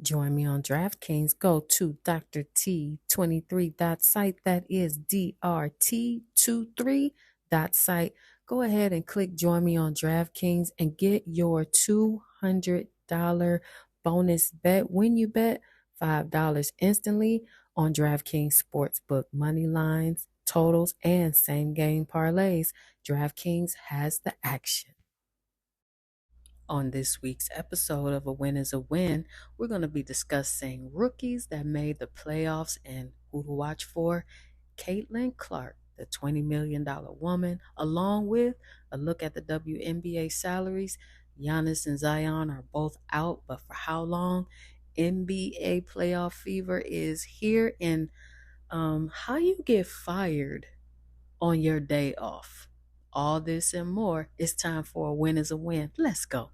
Join me on DraftKings. Go to Dr. T23.site. That is DRT23.site. Go ahead and click join me on DraftKings and get your $200 bonus bet when you bet $5 instantly on DraftKings Sportsbook money lines, totals, and same game parlays. DraftKings has the action. On this week's episode of A Win is a Win, we're going to be discussing rookies that made the playoffs and who to watch for, Caitlin Clark, the $20 million woman, along with a look at the WNBA salaries. Giannis and Zion are both out, but for how long? NBA playoff fever is here, and how you get fired on your day off. All this and more. It's time for A Win is a Win. Let's go.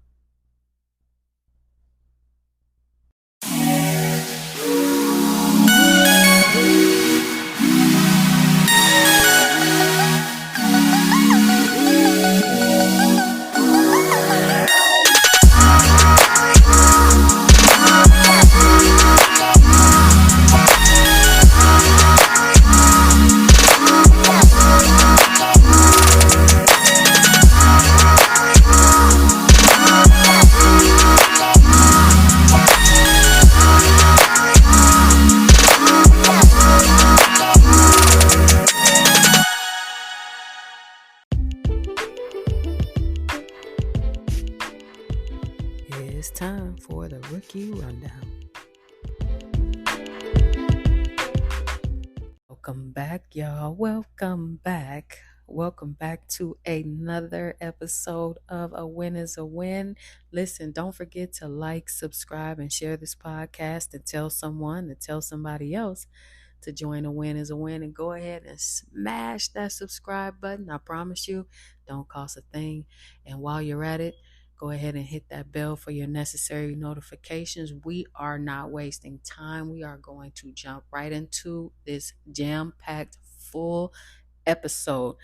It's time for the rookie rundown. Welcome back, y'all. Welcome back. Welcome back to another episode of A Win is a Win. Listen, don't forget to like, subscribe, and share this podcast and tell someone to tell somebody else to join A Win is a Win, and go ahead and smash that subscribe button. I promise you, don't cost a thing. And while you're at it, go ahead and hit that bell for your necessary notifications. We are not wasting time. We are going to jump right into this jam-packed full episode.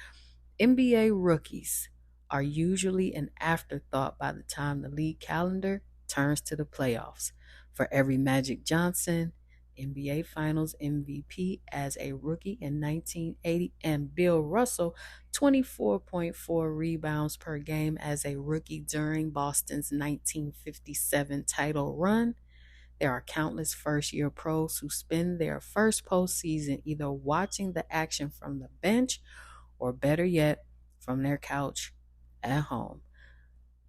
NBA rookies are usually an afterthought by the time the league calendar turns to the playoffs. For every Magic Johnson, NBA Finals MVP as a rookie in 1980, and Bill Russell, 24.4 rebounds per game as a rookie during Boston's 1957 title run. There are countless first-year pros who spend their first postseason either watching the action from the bench or, better yet, from their couch at home.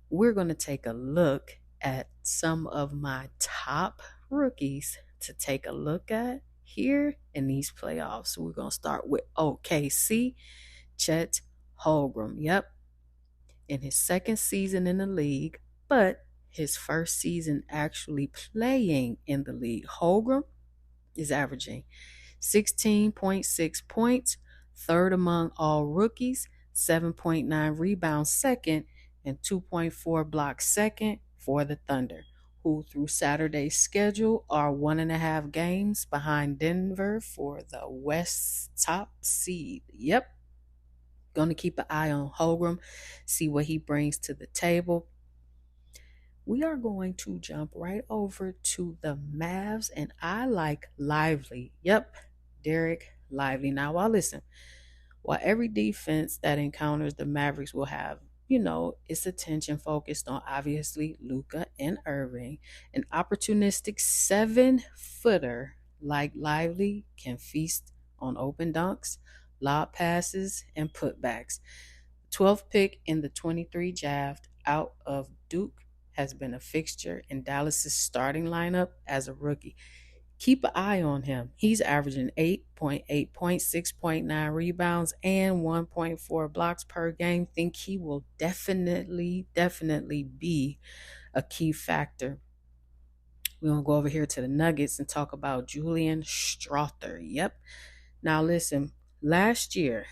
We're going to take a look at some of my top rookies to take a look at here in these playoffs. We're going to start with OKC, Chet Holmgren. Yep, in his second season in the league, but his first season actually playing in the league. Holmgren is averaging 16.6 points, third among all rookies, 7.9 rebounds second, and 2.4 blocks second for the Thunder, who through Saturday's schedule are 1.5 games behind Denver for the West's top seed. Yep. Going to keep an eye on Holmgren, see what he brings to the table. We are going to jump right over to the Mavs, and I like Lively. Yep, Derek Lively. Now, while every defense that encounters the Mavericks will have, its attention focused on obviously Luka and Irving, an opportunistic 7-footer like Lively can feast on open dunks, lob passes, and putbacks. 12th pick in the 23 draft out of Duke, has been a fixture in Dallas's starting lineup as a rookie. Keep an eye on him. He's averaging 8.8 points, 6.9 rebounds, and 1.4 blocks per game. Think he will definitely be a key factor. We're going to go over here to the Nuggets and talk about Julian Strawther. Yep. Now listen, last year,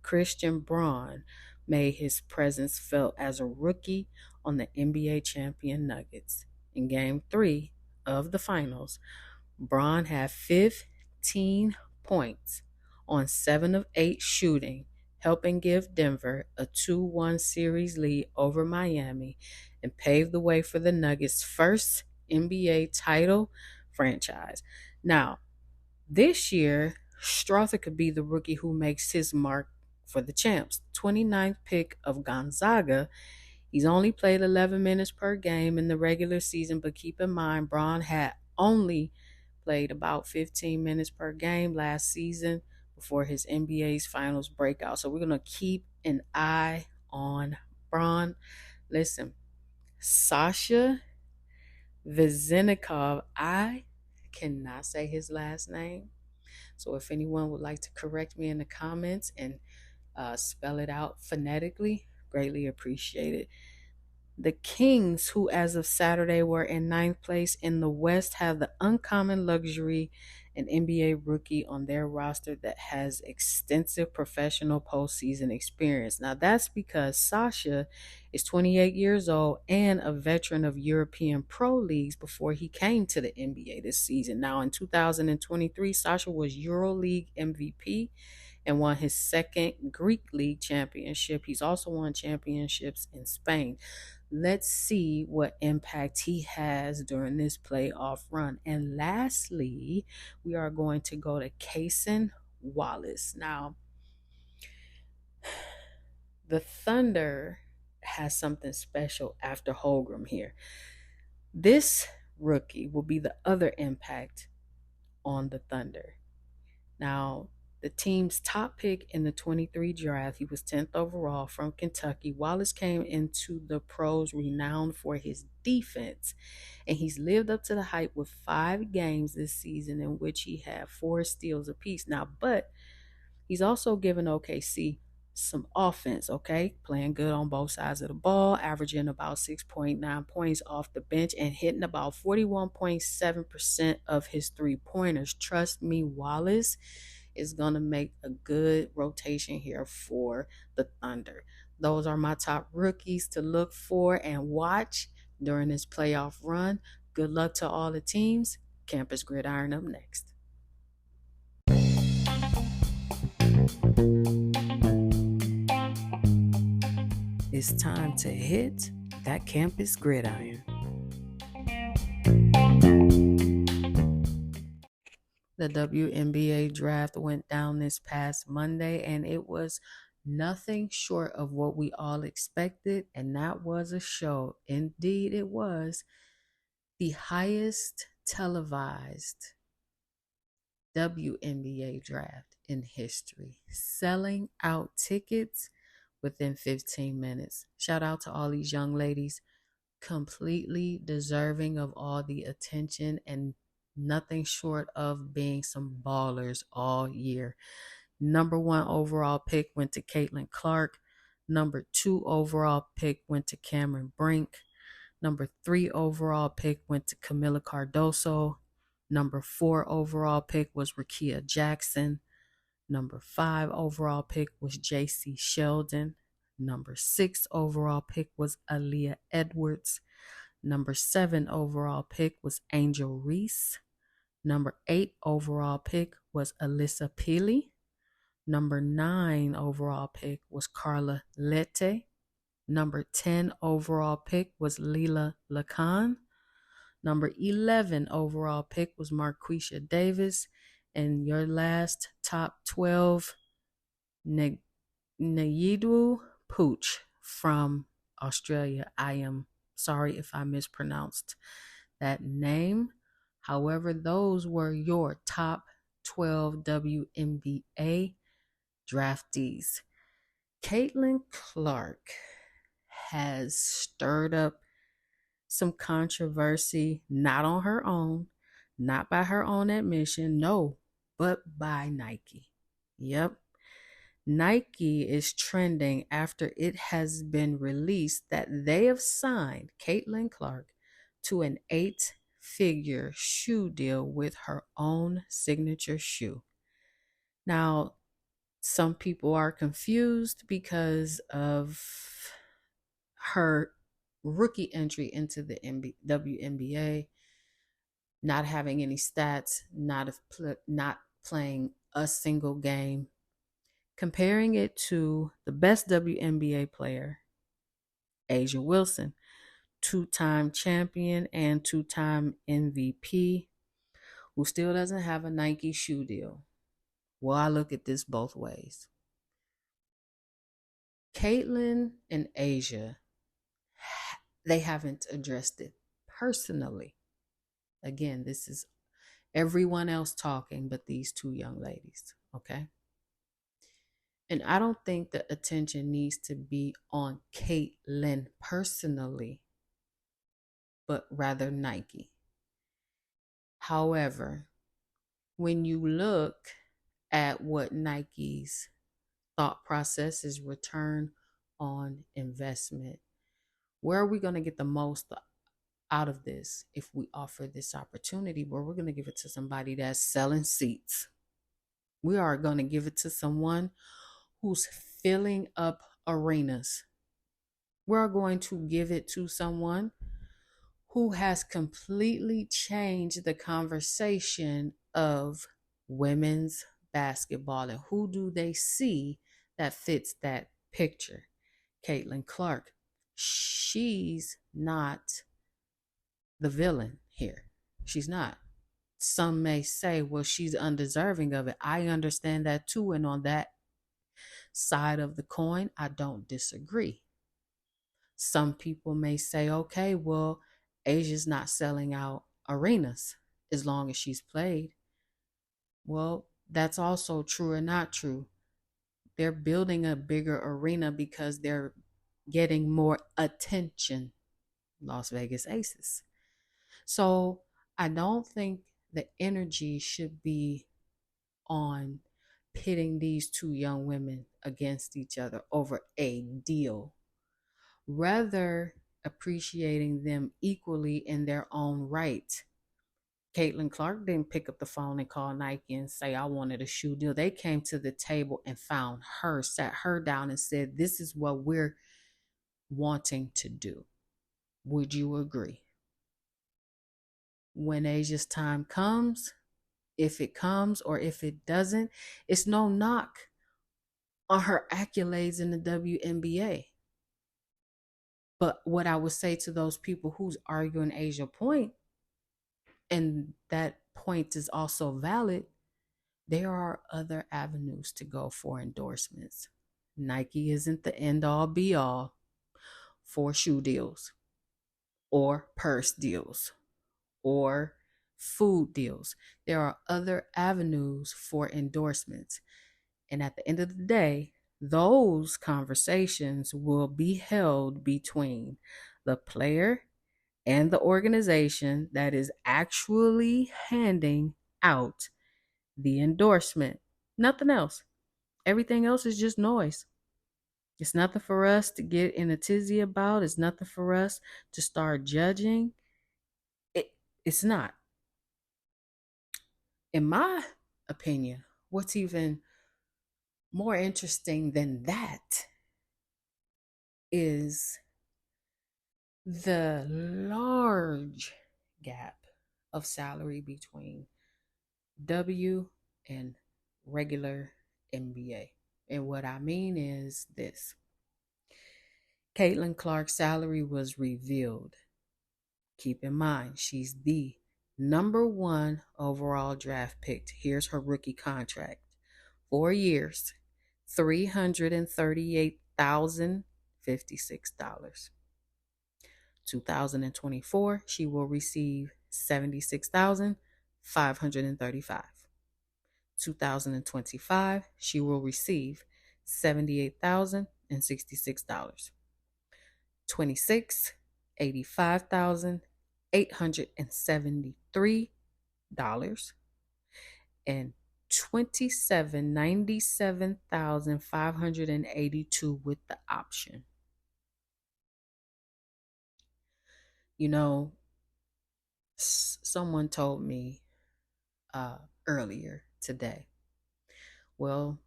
Christian Braun made his presence felt as a rookie on the NBA champion Nuggets. In Game 3 of the finals, Braun had 15 points on 7 of 8 shooting, helping give Denver a 2-1 series lead over Miami and paved the way for the Nuggets' first NBA title franchise. Now, this year, Strother could be the rookie who makes his mark for the champs. 29th pick of Gonzaga. He's only played 11 minutes per game in the regular season, but keep in mind, Braun had only played about 15 minutes per game last season before his NBA's finals breakout. So we're going to keep an eye on Braun. Listen, Sasha Vezenikov, I cannot say his last name. So if anyone would like to correct me in the comments and spell it out phonetically, greatly appreciated. The Kings, who as of Saturday were in ninth place in the West, have the uncommon luxury an NBA rookie on their roster that has extensive professional postseason experience. Now, that's because Sasha is 28 years old and a veteran of European pro leagues before he came to the NBA this season. Now, in 2023, Sasha was EuroLeague MVP and won his second Greek League championship. He's also won championships in Spain. Let's see what impact he has during this playoff run. And lastly, we are going to go to Cason Wallace. Now, the Thunder has something special after Holmgren here. This rookie will be the other impact on the Thunder. Now, the team's top pick in the 23 draft, he was 10th overall from Kentucky. Wallace came into the pros renowned for his defense, and he's lived up to the hype with 5 games this season in which he had 4 steals apiece. Now, but he's also given OKC some offense, okay? Playing good on both sides of the ball, averaging about 6.9 points off the bench and hitting about 41.7% of his three-pointers. Trust me, Wallace is going to make a good rotation here for the Thunder. Those are my top rookies to look for and watch during this playoff run. Good luck to all the teams. Campus Gridiron up next. It's time to hit that campus gridiron. The WNBA draft went down this past Monday, and it was nothing short of what we all expected, and that was a show. Indeed, it was the highest televised WNBA draft in history, selling out tickets within 15 minutes. Shout out to all these young ladies, completely deserving of all the attention and nothing short of being some ballers all year. Number 1 overall pick went to Caitlin Clark. Number 2 overall pick went to Cameron Brink. Number 3 overall pick went to Camila Cardoso. Number 4 overall pick was Rickea Jackson. Number 5 overall pick was J.C. Sheldon. Number 6 overall pick was Aaliyah Edwards. Number 7 overall pick was Angel Reese. Number 8 overall pick was Alyssa Pili. Number 9 overall pick was Carla Lette. Number 10 overall pick was Leila Lacan. Number 11 overall pick was Marquisha Davis. And your last top 12, Nayidwu Pooch from Australia. I am sorry if I mispronounced that name. However, those were your top 12 WNBA draftees. Caitlin Clark has stirred up some controversy, not on her own, not by her own admission, no, but by Nike. Yep. Nike is trending after it has been released that they have signed Caitlin Clark to an 8-figure shoe deal with her own signature shoe. Now, some people are confused because of her rookie entry into the WNBA, not having any stats, not playing a single game, comparing it to the best WNBA player, A'ja Wilson. two-time champion and two-time MVP, who still doesn't have a Nike shoe deal. Well, I look at this both ways. Caitlyn and A'ja, they haven't addressed it personally. Again, this is everyone else talking but these two young ladies, okay? And I don't think the attention needs to be on Caitlyn personally, but rather Nike. However, when you look at what Nike's thought process is, return on investment, where are we going to get the most out of this if we offer this opportunity? Well, we're going to give it to somebody that's selling seats. We are going to give it to someone who's filling up arenas. We're going to give it to someone who has completely changed the conversation of women's basketball. And who do they see that fits that picture? Caitlin Clark. She's not the villain here. She's not. Some may say, well, she's undeserving of it. I understand that too. And on that side of the coin, I don't disagree. Some people may say, okay, well, A'ja's not selling out arenas as long as she's played. Well, that's also true or not true. They're building a bigger arena because they're getting more attention. Las Vegas Aces. So I don't think the energy should be on pitting these two young women against each other over a deal. Rather, appreciating them equally in their own right. Caitlin Clark didn't pick up the phone and call Nike and say, I wanted a shoe deal. They came to the table and found her, sat her down and said, this is what we're wanting to do. Would you agree? When A'ja's time comes, if it comes or if it doesn't, it's no knock on her accolades in the WNBA. But what I would say to those people who's arguing A'ja point, and that point is also valid, there are other avenues to go for endorsements. Nike isn't the end all be all for shoe deals or purse deals or food deals. There are other avenues for endorsements. And at the end of the day, those conversations will be held between the player and the organization that is actually handing out the endorsement. Nothing else. Everything else is just noise. It's nothing for us to get in a tizzy about. It's nothing for us to start judging. It's not. In my opinion, what's even more interesting than that is the large gap of salary between W and regular NBA. And what I mean is this. Caitlin Clark's salary was revealed. Keep in mind, she's the number one overall draft pick. Here's her rookie contract. 4 years, $338,056. 2024, she will receive $76,535. 2025, she will receive $78,066. 26, $85,873, and 97,582 with the option. You know, someone told me earlier today, well,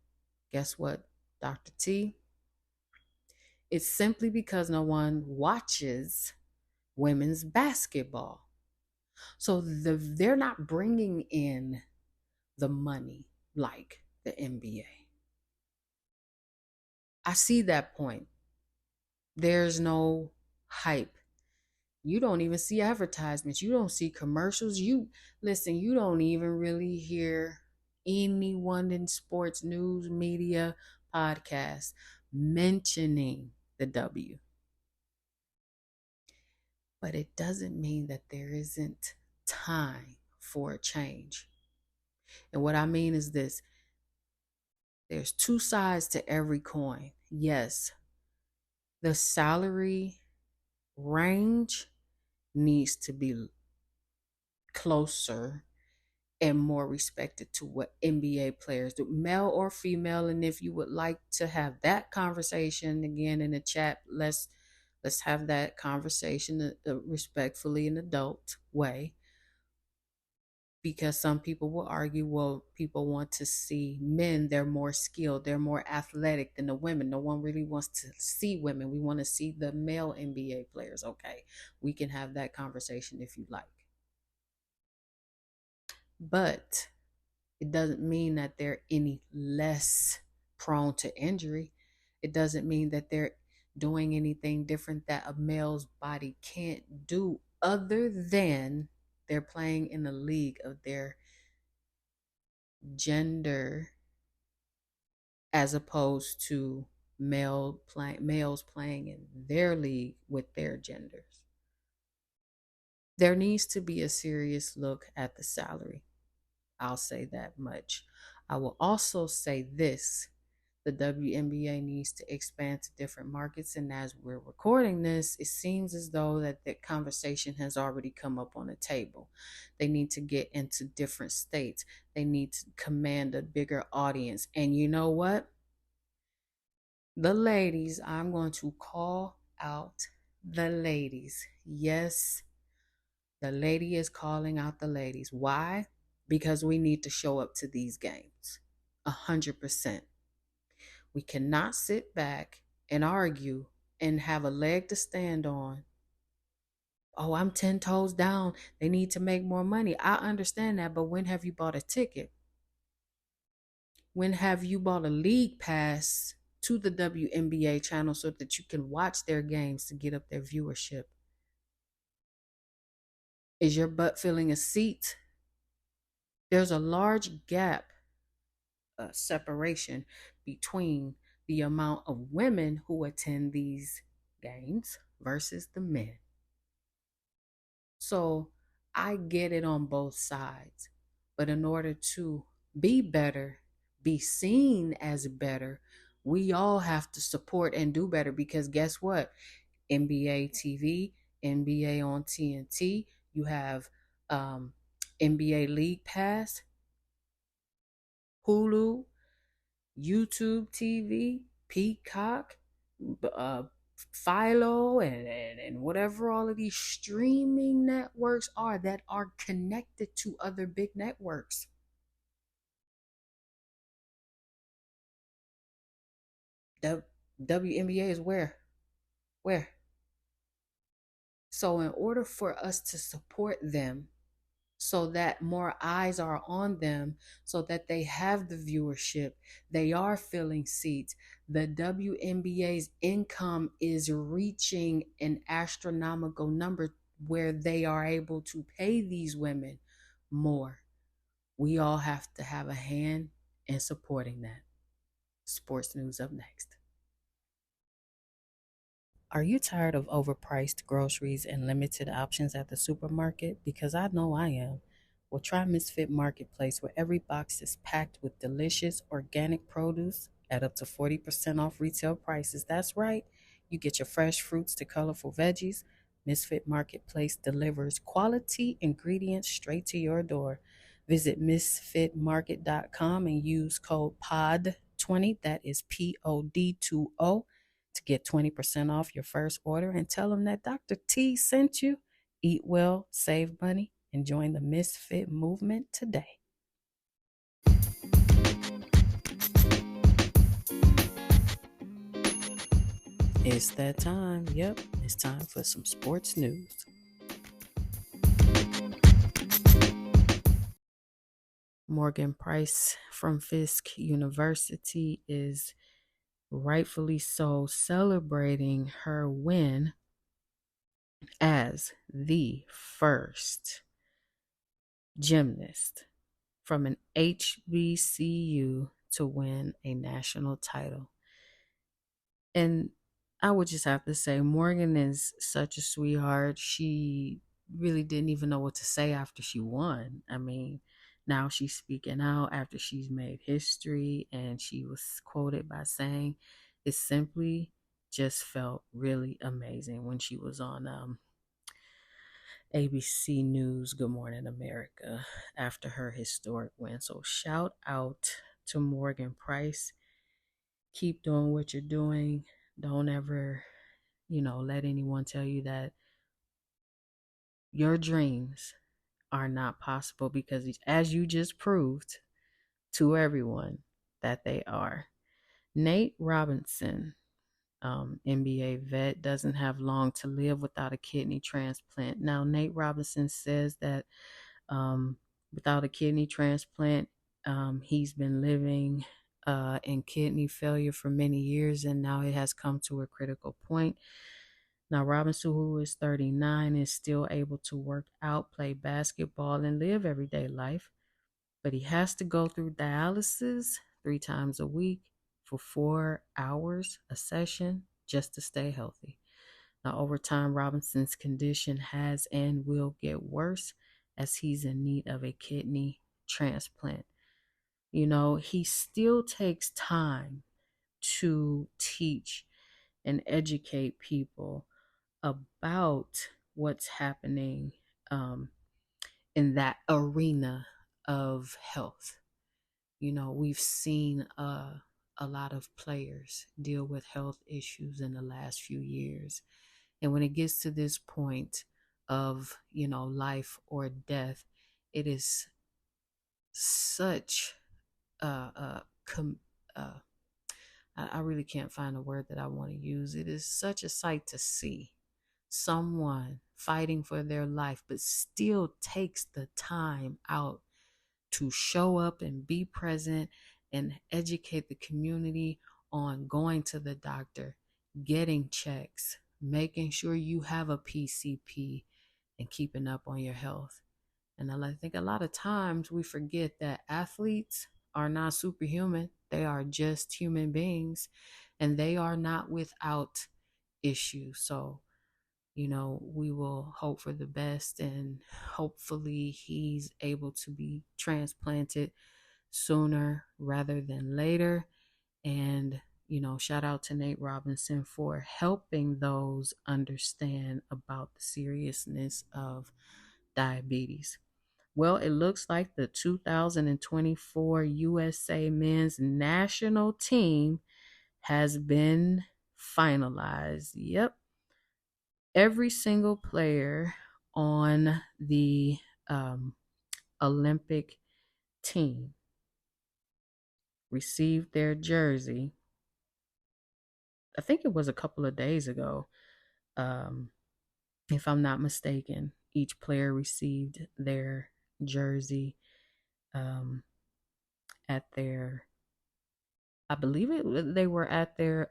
guess what, Dr. T? It's simply because no one watches women's basketball. So they're not bringing in the money like the NBA. I see that point. There's no hype. You don't even see advertisements. You don't see commercials. You listen, you don't even really hear anyone in sports news, media, podcasts mentioning the W. But it doesn't mean that there isn't time for a change. And what I mean is this: there's two sides to every coin. Yes, the salary range needs to be closer and more respected to what NBA players do, male or female. And if you would like to have that conversation again in the chat, let's have that conversation respectfully in adult way. Because some people will argue, well, people want to see men, they're more skilled, they're more athletic than the women. No one really wants to see women. We want to see the male NBA players. Okay, we can have that conversation if you like. But it doesn't mean that they're any less prone to injury. It doesn't mean that they're doing anything different that a male's body can't do, other than they're playing in the league of their gender, as opposed to males playing in their league with their genders. There needs to be a serious look at the salary. I'll say that much. I will also say this: the WNBA needs to expand to different markets. And as we're recording this, it seems as though that the conversation has already come up on the table. They need to get into different states. They need to command a bigger audience. And you know what? The ladies, I'm going to call out the ladies. Yes, the lady is calling out the ladies. Why? Because we need to show up to these games 100%. We cannot sit back and argue and have a leg to stand on. Oh, I'm 10 toes down. They need to make more money. I understand that, but when have you bought a ticket? When have you bought a league pass to the WNBA channel so that you can watch their games to get up their viewership? Is your butt filling a seat? There's a large gap, separation between the amount of women who attend these games versus the men. So I get it on both sides. But in order to be better, be seen as better, we all have to support and do better, because guess what? NBA TV, NBA on TNT, you have NBA League Pass, Hulu, YouTube TV, Peacock, uh, Philo, and whatever all of these streaming networks are that are connected to other big networks. The WNBA is where? Where? So in order for us to support them, so that more eyes are on them, so that they have the viewership, they are filling seats, the WNBA's income is reaching an astronomical number where they are able to pay these women more. We all have to have a hand in supporting that. Sports news up next. Are you tired of overpriced groceries and limited options at the supermarket? Because I know I am. Well, try Misfit Marketplace, where every box is packed with delicious organic produce at up to 40% off retail prices. That's right. You get your fresh fruits to colorful veggies. Misfit Marketplace delivers quality ingredients straight to your door. Visit misfitmarket.com and use code POD20, that is POD20, to get 20% off your first order, and tell them that Dr. T sent you. Eat well, save money, and join the Misfit movement today. It's that time. Yep, it's time for some sports news. Morgan Price from Fisk University is rightfully so celebrating her win as the first gymnast from an HBCU to win a national title. And I would just have to say, Morgan is such a sweetheart. She really didn't even know what to say after she won. I mean, now she's speaking out after she's made history, and she was quoted by saying, it simply just felt really amazing when she was on ABC News Good Morning America after her historic win. So shout out to Morgan Price. Keep doing what you're doing. Don't ever, let anyone tell you that your dreams are not possible, because as you just proved to everyone that they are. Nate Robinson, NBA vet, doesn't have long to live without a kidney transplant. Now, Nate Robinson says that without a kidney transplant, he's been living in kidney failure for many years, and now it has come to a critical point. Now, Robinson, who is 39, is still able to work out, play basketball, and live everyday life, but he has to go through dialysis 3 times a week for 4 hours a session just to stay healthy. Now, over time, Robinson's condition has and will get worse as he's in need of a kidney transplant. He still takes time to teach and educate people about what's happening in that arena of health. We've seen a lot of players deal with health issues in the last few years. And when it gets to this point of, life or death, it is such I really can't find a word that I want to use. It is such a sight to see someone fighting for their life, but still takes the time out to show up and be present and educate the community on going to the doctor, getting checks, making sure you have a PCP, and keeping up on your health. And I think a lot of times we forget that athletes are not superhuman. They are just human beings, and they are not without issues. So, we will hope for the best, and hopefully he's able to be transplanted sooner rather than later. And, shout out to Nate Robinson for helping those understand about the seriousness of diabetes. Well, it looks like the 2024 USA men's national team has been finalized. Yep. Every single player on the Olympic team received their jersey. I think it was a couple of days ago, if I'm not mistaken. Each player received their jersey at their, I believe they were at their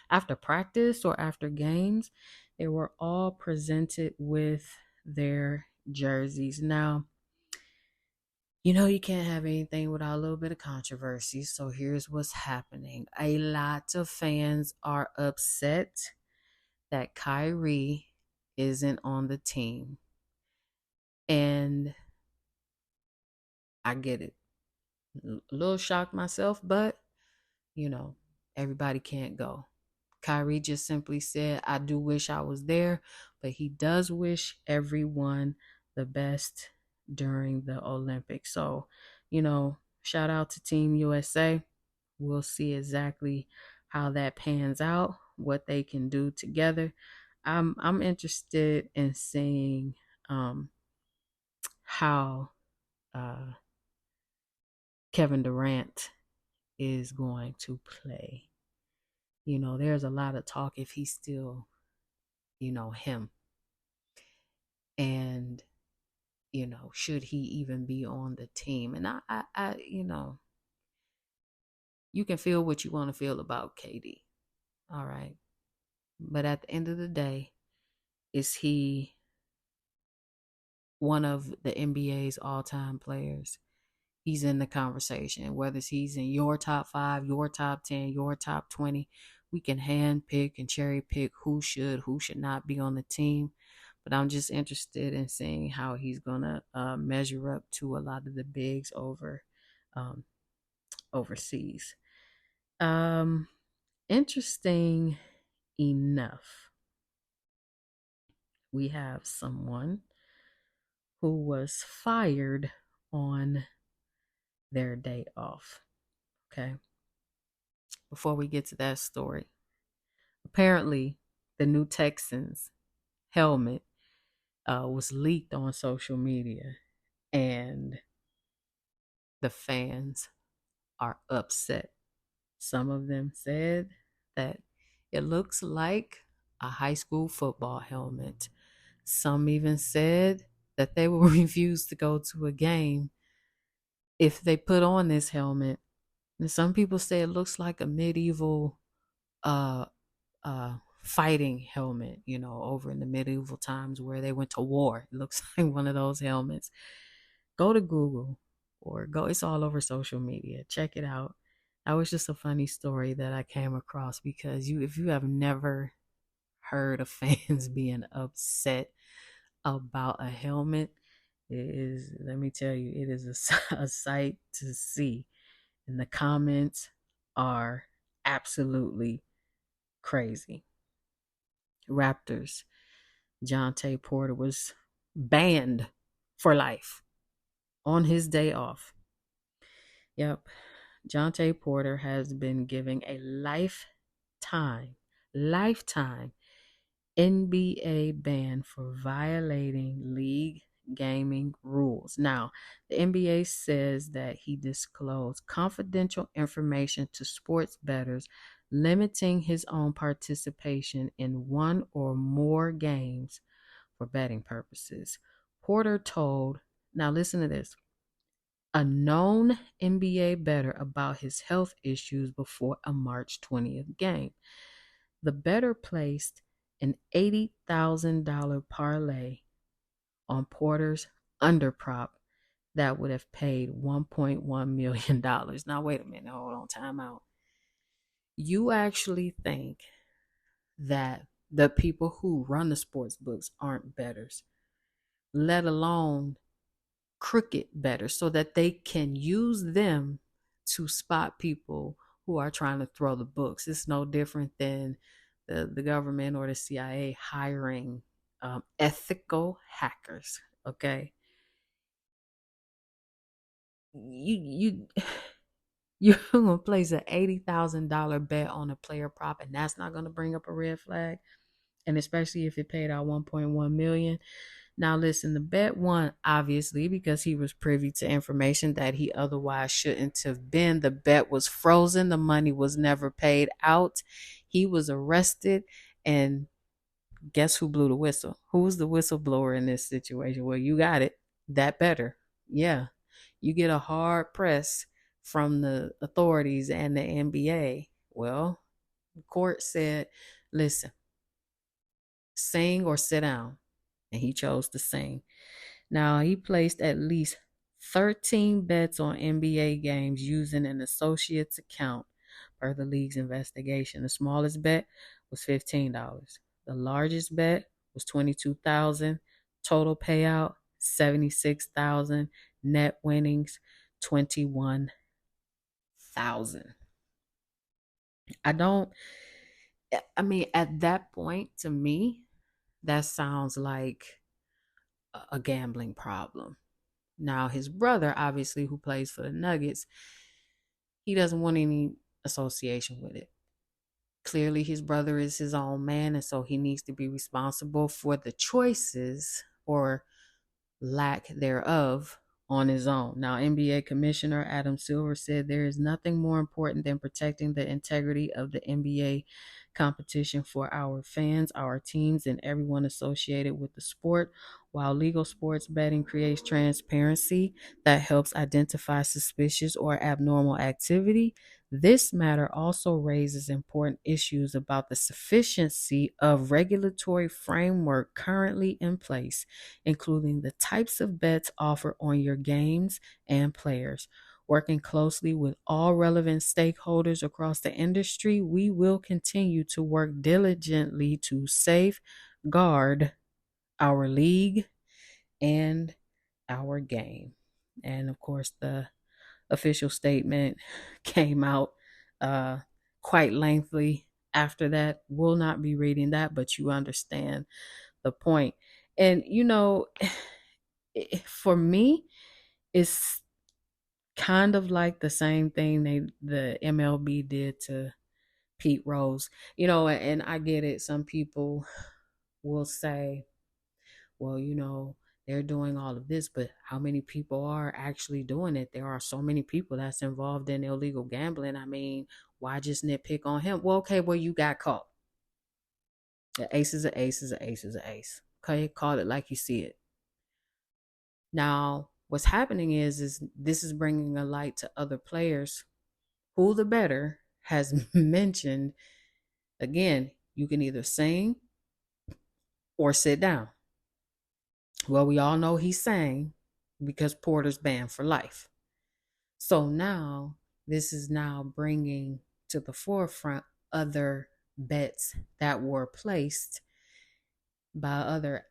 after practice or after games. They were all presented with their jerseys. Now, you can't have anything without a little bit of controversy. So here's what's happening. A lot of fans are upset that Kyrie isn't on the team. And I get it. A little shocked myself, but everybody can't go. Kyrie just simply said, I do wish I was there, but he does wish everyone the best during the Olympics. So, shout out to Team USA. We'll see exactly how that pans out, what they can do together. I'm interested in seeing how Kevin Durant is going to play. There's a lot of talk if he's still, him. And, should he even be on the team? And I you can feel what you want to feel about KD. All right. But at the end of the day, Is he one of the NBA's all-time players? He's in the conversation, whether he's in your top 5, your top 10, your top 20. We can hand pick and cherry pick who should not be on the team. But I'm just interested in seeing how he's going to measure up to a lot of the bigs um, overseas. Interesting enough, we have someone who was fired on their day off. Okay. Before we get to that story, apparently the new Texans helmet was leaked on social media, and the fans are upset. Some of them said that it looks like a high school football helmet. Some even said that they will refuse to go to a game if they put on this helmet. And some people say it looks like a medieval uh fighting helmet, over in the medieval times where they went to war. It looks like one of those helmets. Go to Google or go, it's all over social media. Check it out. That was just a funny story that I came across because if you have never heard of fans being upset about a helmet, it is, let me tell you, it is a sight to see. And the comments are absolutely crazy. Raptors, Jontay Porter was banned for life on his day off. Yep. Jontay Porter has been giving a lifetime NBA ban for violating league gaming rules. Now, the NBA says that he disclosed confidential information to sports bettors, limiting his own participation in one or more games for betting purposes. Porter told, now listen to this, a known NBA bettor about his health issues before a March 20th game. The bettor placed an $80,000 parlay on Porter's underprop that would have paid $1.1 million. Now, wait a minute. Hold on. Time out. You actually think that the people who run the sports books aren't bettors, let alone crooked bettors, so that they can use them to spot people who are trying to throw the books. It's no different than the government or the CIA hiring ethical hackers. Okay, you you're gonna place an $80,000 bet on a player prop, and that's not gonna bring up a red flag. And especially if it paid out 1.1 million. Now, listen, the bet won, obviously, because he was privy to information that he otherwise shouldn't have been. The bet was frozen. The money was never paid out. He was arrested. And guess who blew the whistle? Who's the whistleblower in this situation? Well, you got it. That better. Yeah. You get a hard press from the authorities and the NBA. Well, the court said, listen, sing or sit down. And he chose to sing. Now, he placed at least 13 bets on NBA games using an associate's account per the league's investigation. The smallest bet was $15. The largest bet was $22,000. Total payout $76,000. Net winnings $21,000. At that point, to me, that sounds like a gambling problem. Now, his brother, obviously, who plays for the Nuggets, he doesn't want any association with it. Clearly, his brother is his own man, and so he needs to be responsible for the choices or lack thereof on his own. Now, NBA Commissioner Adam Silver said there is nothing more important than protecting the integrity of the NBA competition for our fans, our teams, and everyone associated with the sport. While legal sports betting creates transparency that helps identify suspicious or abnormal activity, This matter also raises important issues about the sufficiency of regulatory framework currently in place, including the types of bets offered on your games and players. Working closely with all relevant stakeholders across the industry, we will continue to work diligently to safeguard our league and our game. And of course, the official statement came out uh, quite lengthy after that. Will not be reading that, but you understand the point. And, for me, it's kind of like the same thing the MLB did to Pete Rose. And I get it. Some people will say, well, they're doing all of this, but how many people are actually doing it? There are so many people that's involved in illegal gambling. I mean, why just nitpick on him? Well, okay, well, you got caught. The ace is an ace is an ace is an ace. Okay, call it like you see it. Now, what's happening is this is bringing a light to other players who the better has mentioned, again, you can either sing or sit down. Well, we all know he sang because Porter's banned for life. So now this is now bringing to the forefront other bets that were placed by other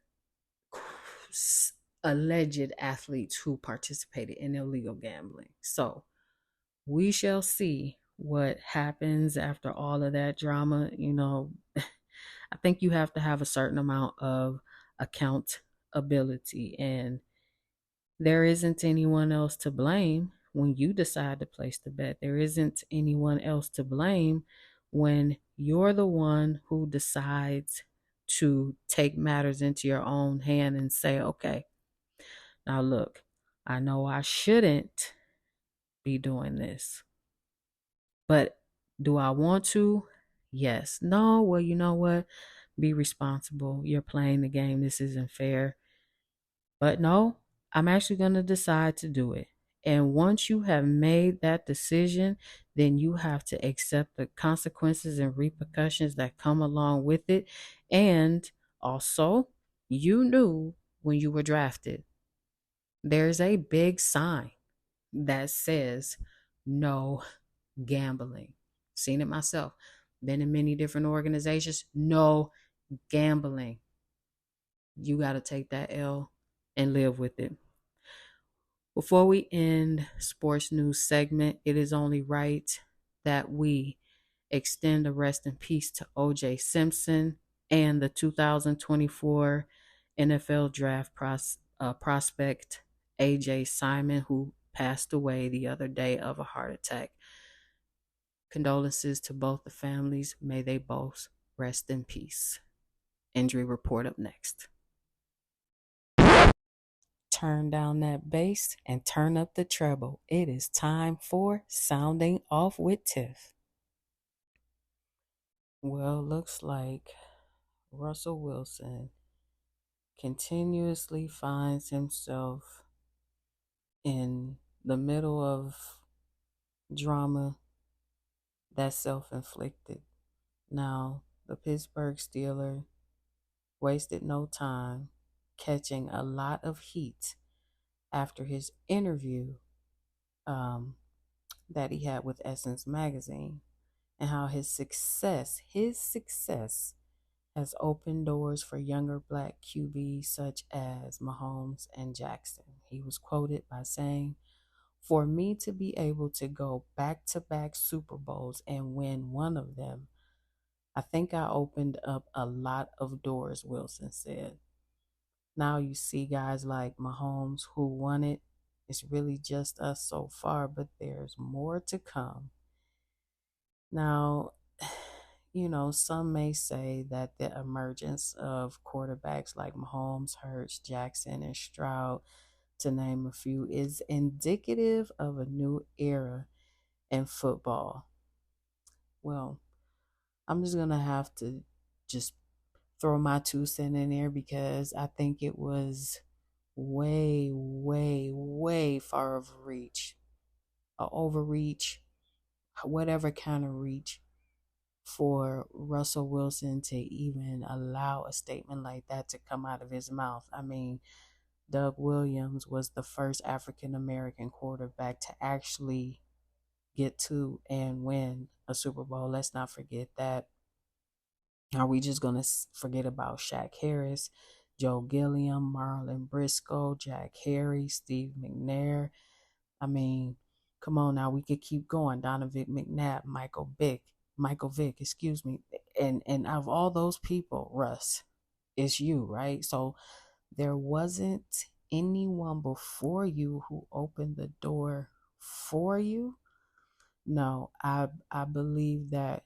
alleged athletes who participated in illegal gambling. So we shall see what happens after all of that drama. I think you have to have a certain amount of accountability, and there isn't anyone else to blame when you decide to place the bet. There isn't anyone else to blame when you're the one who decides to take matters into your own hand and say, okay, now look, I know I shouldn't be doing this, but do I want to? Yes. No. Well, you know what? Be responsible. You're playing the game. This isn't fair. But no, I'm actually going to decide to do it. And once you have made that decision, then you have to accept the consequences and repercussions that come along with it. And also, you knew when you were drafted, there's a big sign that says no gambling. Seen it myself. Been in many different organizations. No gambling. You got to take that L and live with it. Before we end sports news segment, it is only right that we extend a rest in peace to O.J. Simpson and the 2024 NFL draft prospect A.J. Simon, who passed away the other day of a heart attack. Condolences to both the families. May they both rest in peace. Injury report up next. Turn down that bass and turn up the treble. It is time for Sounding Off with Tiff. Well, looks like Russell Wilson continuously finds himself in the middle of drama that's self-inflicted. Now, the Pittsburgh Steelers wasted no time catching a lot of heat after his interview that he had with Essence Magazine, and how his success has opened doors for younger black QBs such as Mahomes and Jackson. He was quoted by saying, "For me to be able to go back-to-back Super Bowls and win one of them, I think I opened up a lot of doors," Wilson said. Now you see guys like Mahomes who won it. It's really just us so far, but there's more to come. Now, some may say that the emergence of quarterbacks like Mahomes, Hurts, Jackson, and Stroud, to name a few, is indicative of a new era in football. Well, I'm just going to have to just throw my 2 cents in there because I think it was way, way, way far of a overreach, whatever kind of reach for Russell Wilson to even allow a statement like that to come out of his mouth. I mean, Doug Williams was the first African American quarterback to actually get to and win a Super Bowl. Let's not forget that. Are we just going to forget about Shaq Harris, Joe Gilliam, Marlon Briscoe, Jack Harry, Steve McNair? I mean, come on now, we could keep going. Donovan McNabb, Michael Vick, excuse me. And out of all those people, Russ, it's you, right? So there wasn't anyone before you who opened the door for you. No, I believe that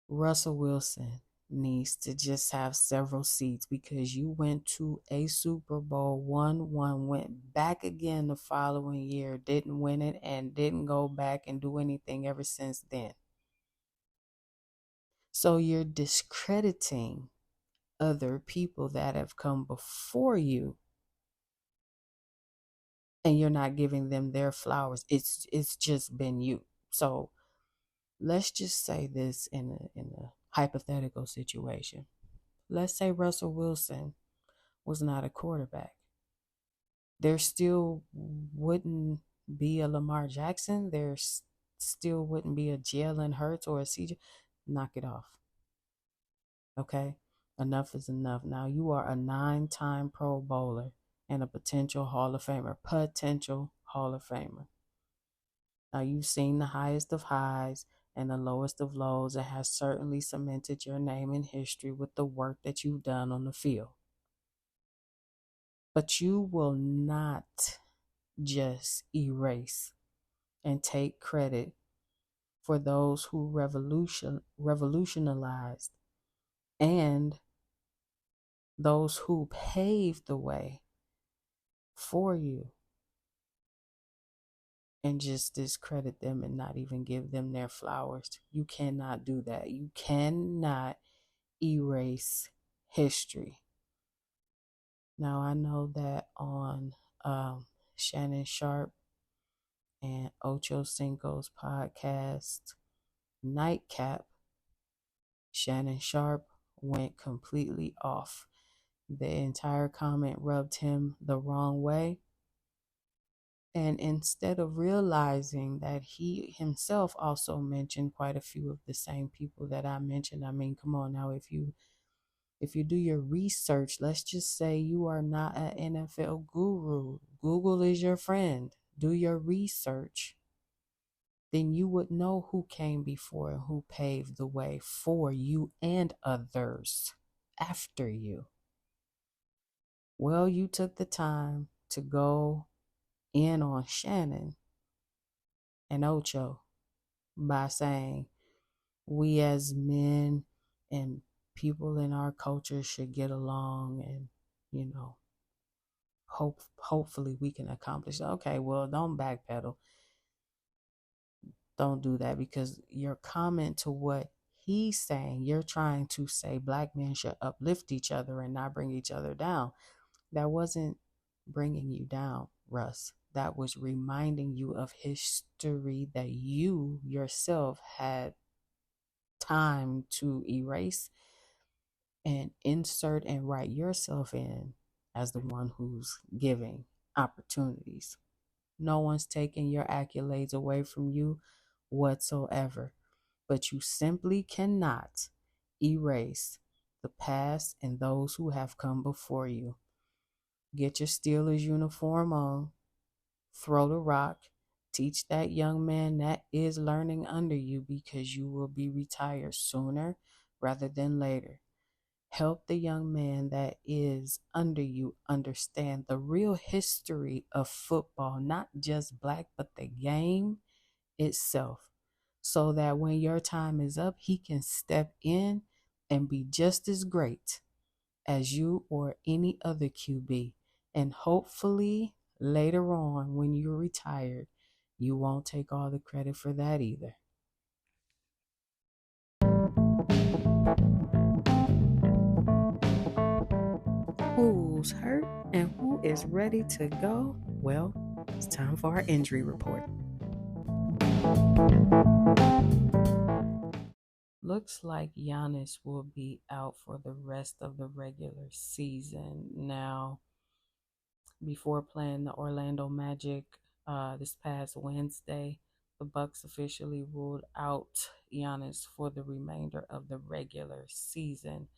Russell Wilson needs to just have several seats, because you went to a Super Bowl, won one, went back again the following year, didn't win it, and didn't go back and do anything ever since then. So you're discrediting other people that have come before you, and you're not giving them their flowers. It's just been you. So let's just say this in a hypothetical situation. Let's say Russell Wilson was not a quarterback. There still wouldn't be a Lamar Jackson. There still wouldn't be a Jalen Hurts or a CJ. Knock it off. Okay? Enough is enough. Now you are a 9-time Pro Bowler and a potential Hall of Famer. Potential Hall of Famer. Now you've seen the highest of highs and the lowest of lows. It has certainly cemented your name in history with the work that you've done on the field. But you will not just erase and take credit for those who revolutionized and those who paved the way for you, and just discredit them and not even give them their flowers. You cannot do that. You cannot erase history. Now, I know that on Shannon Sharpe and Ocho Cinco's podcast, Nightcap, Shannon Sharpe went completely off. The entire comment rubbed him the wrong way. And instead of realizing that he himself also mentioned quite a few of the same people that I mentioned. I mean, come on now, if you do your research, let's just say you are not an NFL guru. Google is your friend. Do your research. Then you would know who came before and who paved the way for you and others after you. Well, you took the time to go in on Shannon and Ocho by saying we as men and people in our culture should get along, and hopefully we can accomplish that. Okay, well, don't backpedal. Don't do that, because your comment to what he's saying, you're trying to say black men should uplift each other and not bring each other down. That wasn't bringing you down, Russ. That was reminding you of history that you yourself had time to erase and insert and write yourself in as the one who's giving opportunities. No one's taking your accolades away from you whatsoever, but you simply cannot erase the past and those who have come before you. Get your Steelers uniform on, throw the rock, teach that young man that is learning under you, because you will be retired sooner rather than later. Help the young man that is under you understand the real history of football, not just black, but the game itself, so that when your time is up, he can step in and be just as great as you or any other QB. And hopefully later on, when you're retired, you won't take all the credit for that either. Who's hurt and who is ready to go? Well, it's time for our injury report. Looks like Giannis will be out for the rest of the regular season. Now, before playing the Orlando Magic this past Wednesday, the Bucks officially ruled out Giannis for the remainder of the regular season.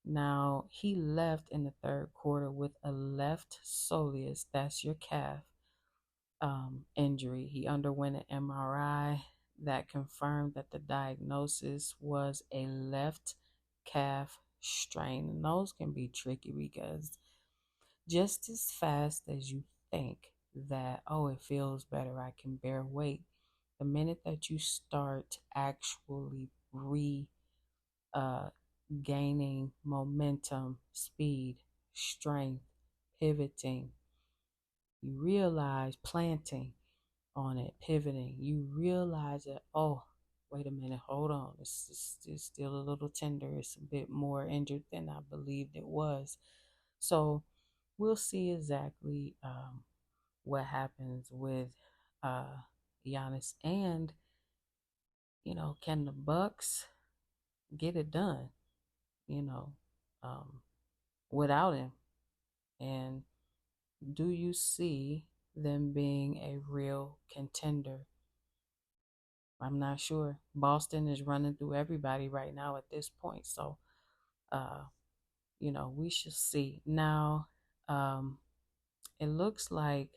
Now, he left in the third quarter with a left soleus, that's your calf, injury. He underwent an MRI that confirmed that the diagnosis was a left calf strain. And those can be tricky because just as fast as you think that, oh, it feels better, I can bear weight, the minute that you start actually uh, gaining momentum, speed, strength, pivoting, you realize planting on it, pivoting, you realize that, oh, wait a minute, hold on, it's still a little tender. It's a bit more injured than I believed it was. So we'll see exactly what happens with uh, Giannis, and can the Bucks get it done? You know, um, without him, and do you see them being a real contender? I'm not sure. Boston is running through everybody right now at this point. So, uh, we shall see. Now, um, it looks like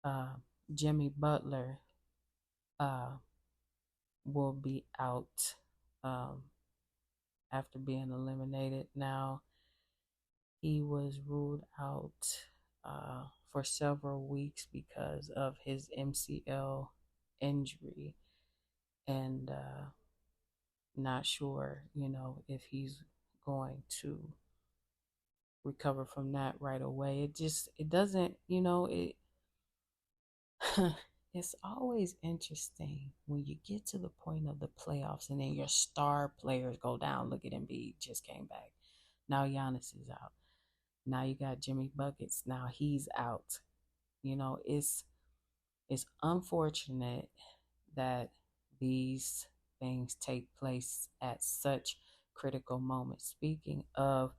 uh, Jimmy Butler uh, will be out um, after being eliminated. Now, he was ruled out for several weeks because of his MCL injury. And not sure, if he's going to recover from that right away. It doesn't, it it's always interesting when you get to the point of the playoffs and then your star players go down. Look at Embiid, just came back. Now Giannis is out. Now you got Jimmy Buckets. Now he's out. It's unfortunate that these things take place at such critical moments. Speaking of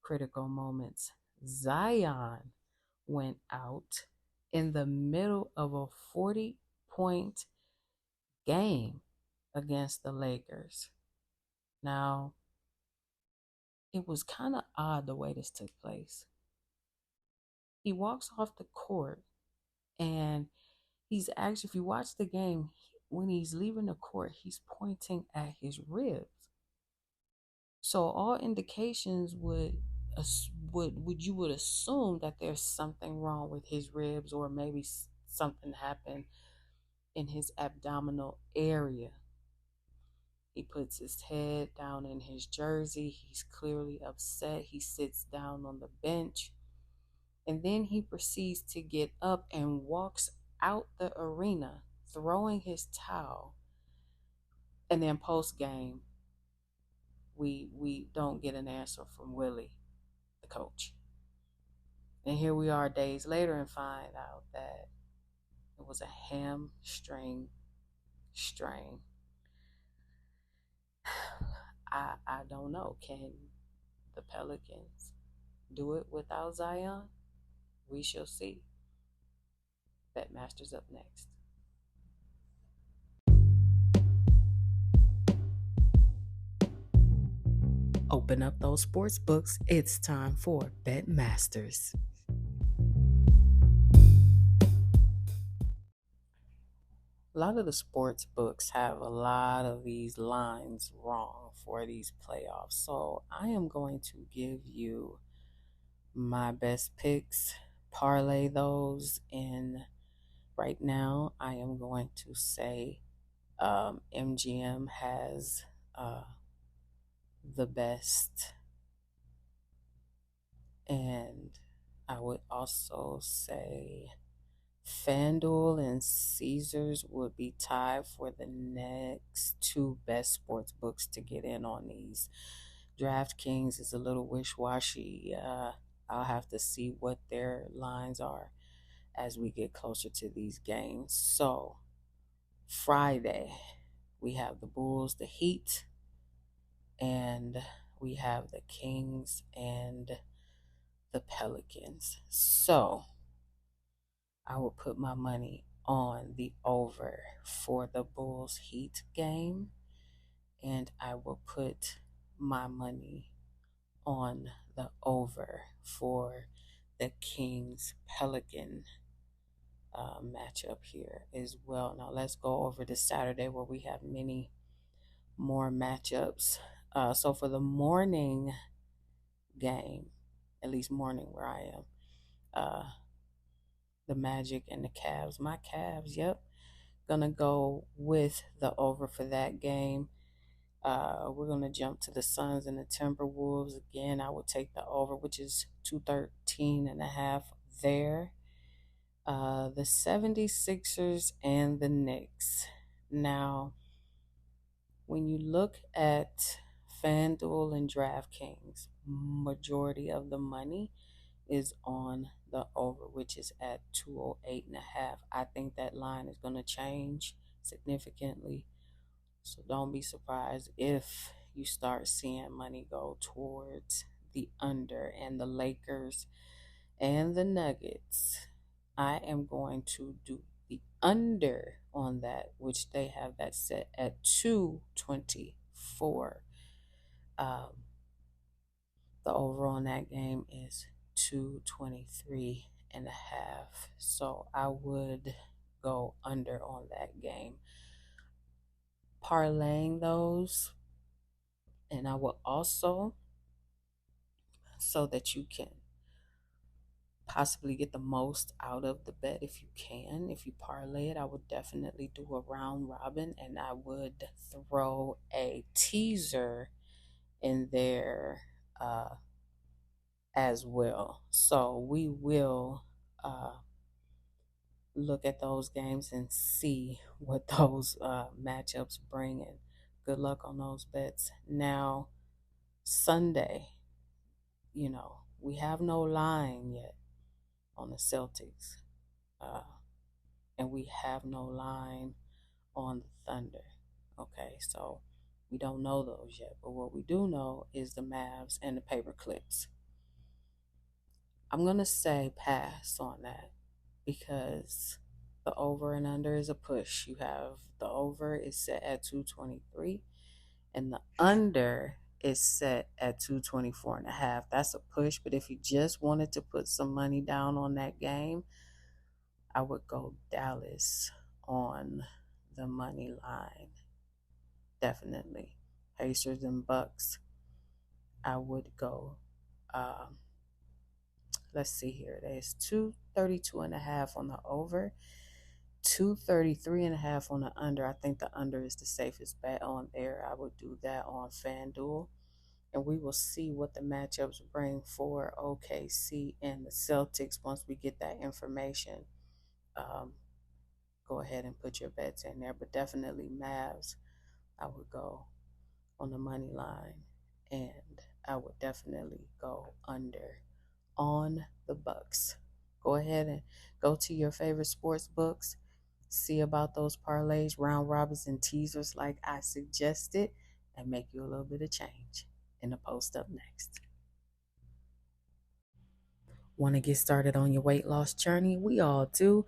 critical moments, Zion went out in the middle of a 40-point game against the Lakers. Now, it was kind of odd the way this took place. He walks off the court and he's actually, if you watch the game, when he's leaving the court, he's pointing at his ribs. So all indications would assume that there's something wrong with his ribs, or maybe something happened in his abdominal area. He puts his head down in his jersey. He's clearly upset. He sits down on the bench. And then he proceeds to get up and walks out the arena, throwing his towel. And then post game, we don't get an answer from Willie, the coach. And here we are days later and find out that it was a hamstring strain. I don't know. Can the Pelicans do it without Zion? We shall see. Bet Masters up next. Open up those sports books. It's time for Bet Masters. A lot of the sports books have a lot of these lines wrong for these playoffs. So I am going to give you my best picks, parlay those, and right now I am going to say MGM has uh, the best, and I would also say FanDuel and Caesars would be tied for the next two best sports books to get in on these. DraftKings is a little wish-washy. I'll have to see what their lines are as we get closer to these games. So Friday, we have the Bulls, the Heat, and we have the Kings and the Pelicans. So I will put my money on the over for the Bulls Heat game, and I will put my money on the over for the Kings Pelican matchup here as well. Now let's go over to Saturday where we have many more matchups. So for the morning game, at least morning where I am, the Magic and the Cavs. My Cavs, yep, gonna go with the over for that game. We're gonna jump to the Suns and the Timberwolves again. I would take the over, which is 213.5 there. The 76ers and the Knicks. Now, when you look at FanDuel and DraftKings, majority of the money is on the over, which is at 208.5. I think that line is going to change significantly. So don't be surprised if you start seeing money go towards the under. And the Lakers and the Nuggets, I am going to do the under on that, which they have that set at 224. Um, the over on that game is 223.5. So I would go under on that game. Parlaying those, and I will also, so that you can possibly get the most out of the bet if you can. If you parlay it, I would definitely do a round robin, and I would throw a teaser in there as well. So we will look at those games and see what those matchups bring, and good luck on those bets. Now, Sunday, we have no line yet on the Celtics. And we have no line on the Thunder. Okay, so we don't know those yet. But what we do know is the Mavs and the Paper Clips. I'm going to say pass on that because the over and under is a push. You have the over is set at 223 and the under is set at 224.5. That's a push, but if you just wanted to put some money down on that game, I would go Dallas on the money line. Definitely. Pacers and Bucks. I would go. Let's see here. There's 232.5 on the over, 233.5 on the under. I think the under is the safest bet on there. I would do that on FanDuel. And we will see what the matchups bring for OKC and the Celtics once we get that information. Go ahead and put your bets in there. But definitely Mavs, I would go on the money line. And I would definitely go under on the Bucks. Go ahead and go to your favorite sports books. See about those parlays, round robins, and teasers like I suggested, and make you a little bit of change in the post up next. Want to get started on your weight loss journey? We all do.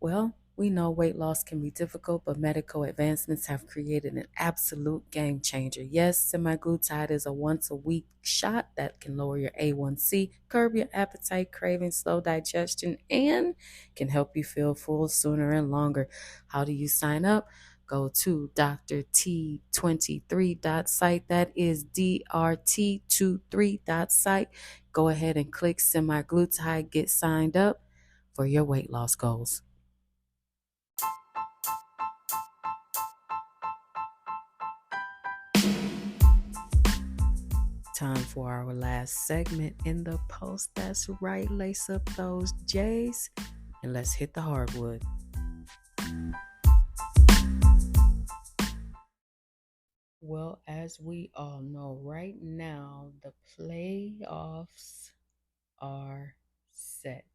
Well, we know weight loss can be difficult, but medical advancements have created an absolute game changer. Yes, semaglutide is a once a week shot that can lower your A1C, curb your appetite, craving, slow digestion, and can help you feel full sooner and longer. How do you sign up? Go to DrT23.site. That is DRT23.site. Go ahead and click semaglutide, get signed up for your weight loss goals. Time for our last segment in the post. That's right, lace up those J's and let's hit the hardwood. Well, as we all know, right now the playoffs are set.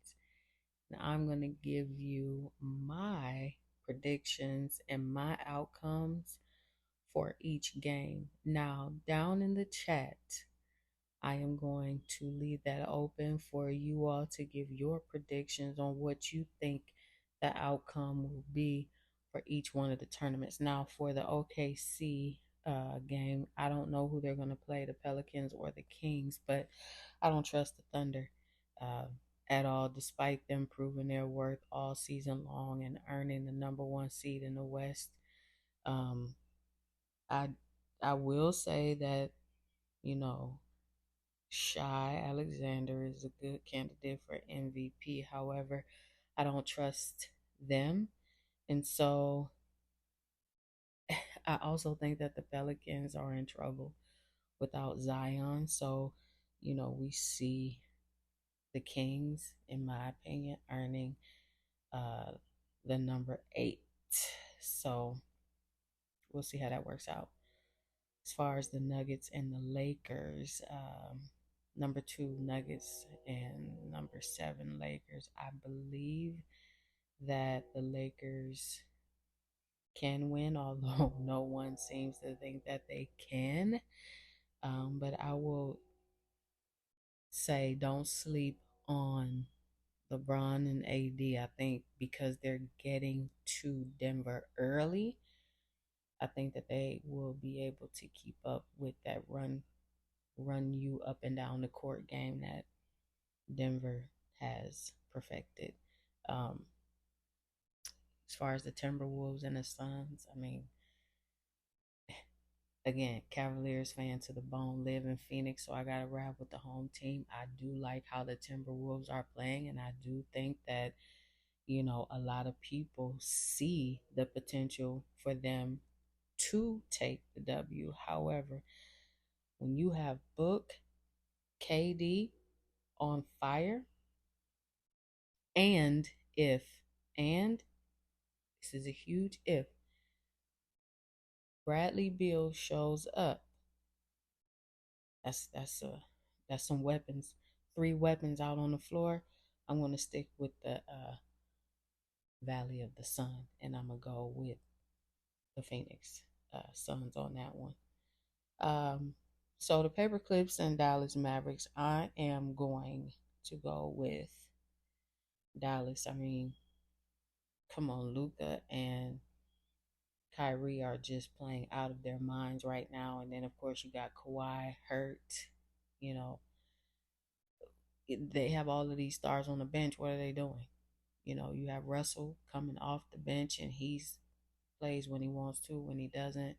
Now I'm going to give you my predictions and my outcomes for each game. Now, down in the chat, I am going to leave that open for you all to give your predictions on what you think the outcome will be for each one of the tournaments. Now, for the OKC game, I don't know who they're going to play, the Pelicans or the Kings, but I don't trust the Thunder uh, at all, despite them proving their worth all season long and earning the number one seed in the West. Um, I I will say that, you know, Shy Alexander is a good candidate for MVP. However, I don't trust them. And so I also think that the Pelicans are in trouble without Zion. So, we see the Kings, in my opinion, earning uh, the number 8. So we'll see how that works out. As far as the Nuggets and the Lakers, number 2 Nuggets and number 7 Lakers, I believe that the Lakers can win, although no one seems to think that they can. But I will say don't sleep on LeBron and AD. I think because they're getting to Denver early, I think that they will be able to keep up with that run you up and down the court game that Denver has perfected. Um, as far as the Timberwolves and the Suns, I mean, again, Cavaliers fan to the bone, live in Phoenix, so I got to ride with the home team. I do like how the Timberwolves are playing, and I do think that, a lot of people see the potential for them to take the W. However, when you have Book, KD on fire, and if, and this is a huge if, Bradley Beal shows up, that's some weapons, 3 weapons out on the floor. I'm gonna stick with the Valley of the Sun, and I'm gonna go with the Phoenix Suns on that one. So the Paper Clips and Dallas Mavericks, I am going to go with Dallas. I mean, come on, Luka and Kyrie are just playing out of their minds right now. And then, of course, you got Kawhi hurt. You know, they have all of these stars on the bench. What are they doing? You have Russell coming off the bench and he's plays when he wants to. When he doesn't,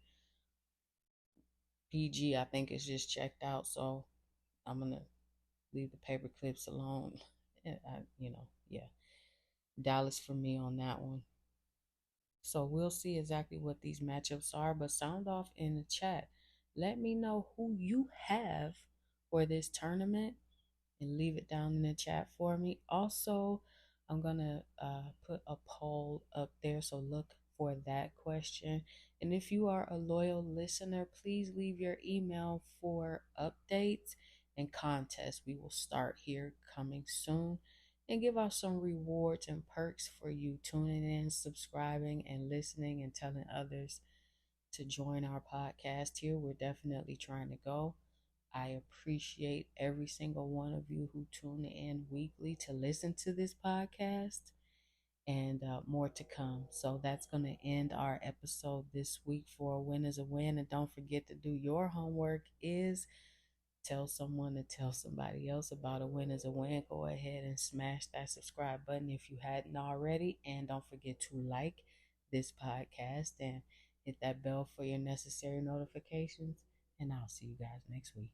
PG, I think, is just checked out. So I'm going to leave the Paper Clips alone. Yeah. Dallas for me on that one. So we'll see exactly what these matchups are, but sound off in the chat. Let me know who you have for this tournament and leave it down in the chat for me. Also, I'm going to put a poll up there, so look for that question. And if you are a loyal listener, please leave your email for updates and contests. We will start here coming soon and give out some rewards and perks for you tuning in, subscribing, and listening and telling others to join our podcast here. We're definitely trying to go. I appreciate every single one of you who tune in weekly to listen to this podcast, and more to come. So that's going to end our episode this week for A Win is a Win. And don't forget to do your homework is tell someone to tell somebody else about A Win is a Win. Go ahead and smash that subscribe button if you hadn't already. And don't forget to like this podcast and hit that bell for your necessary notifications. And I'll see you guys next week.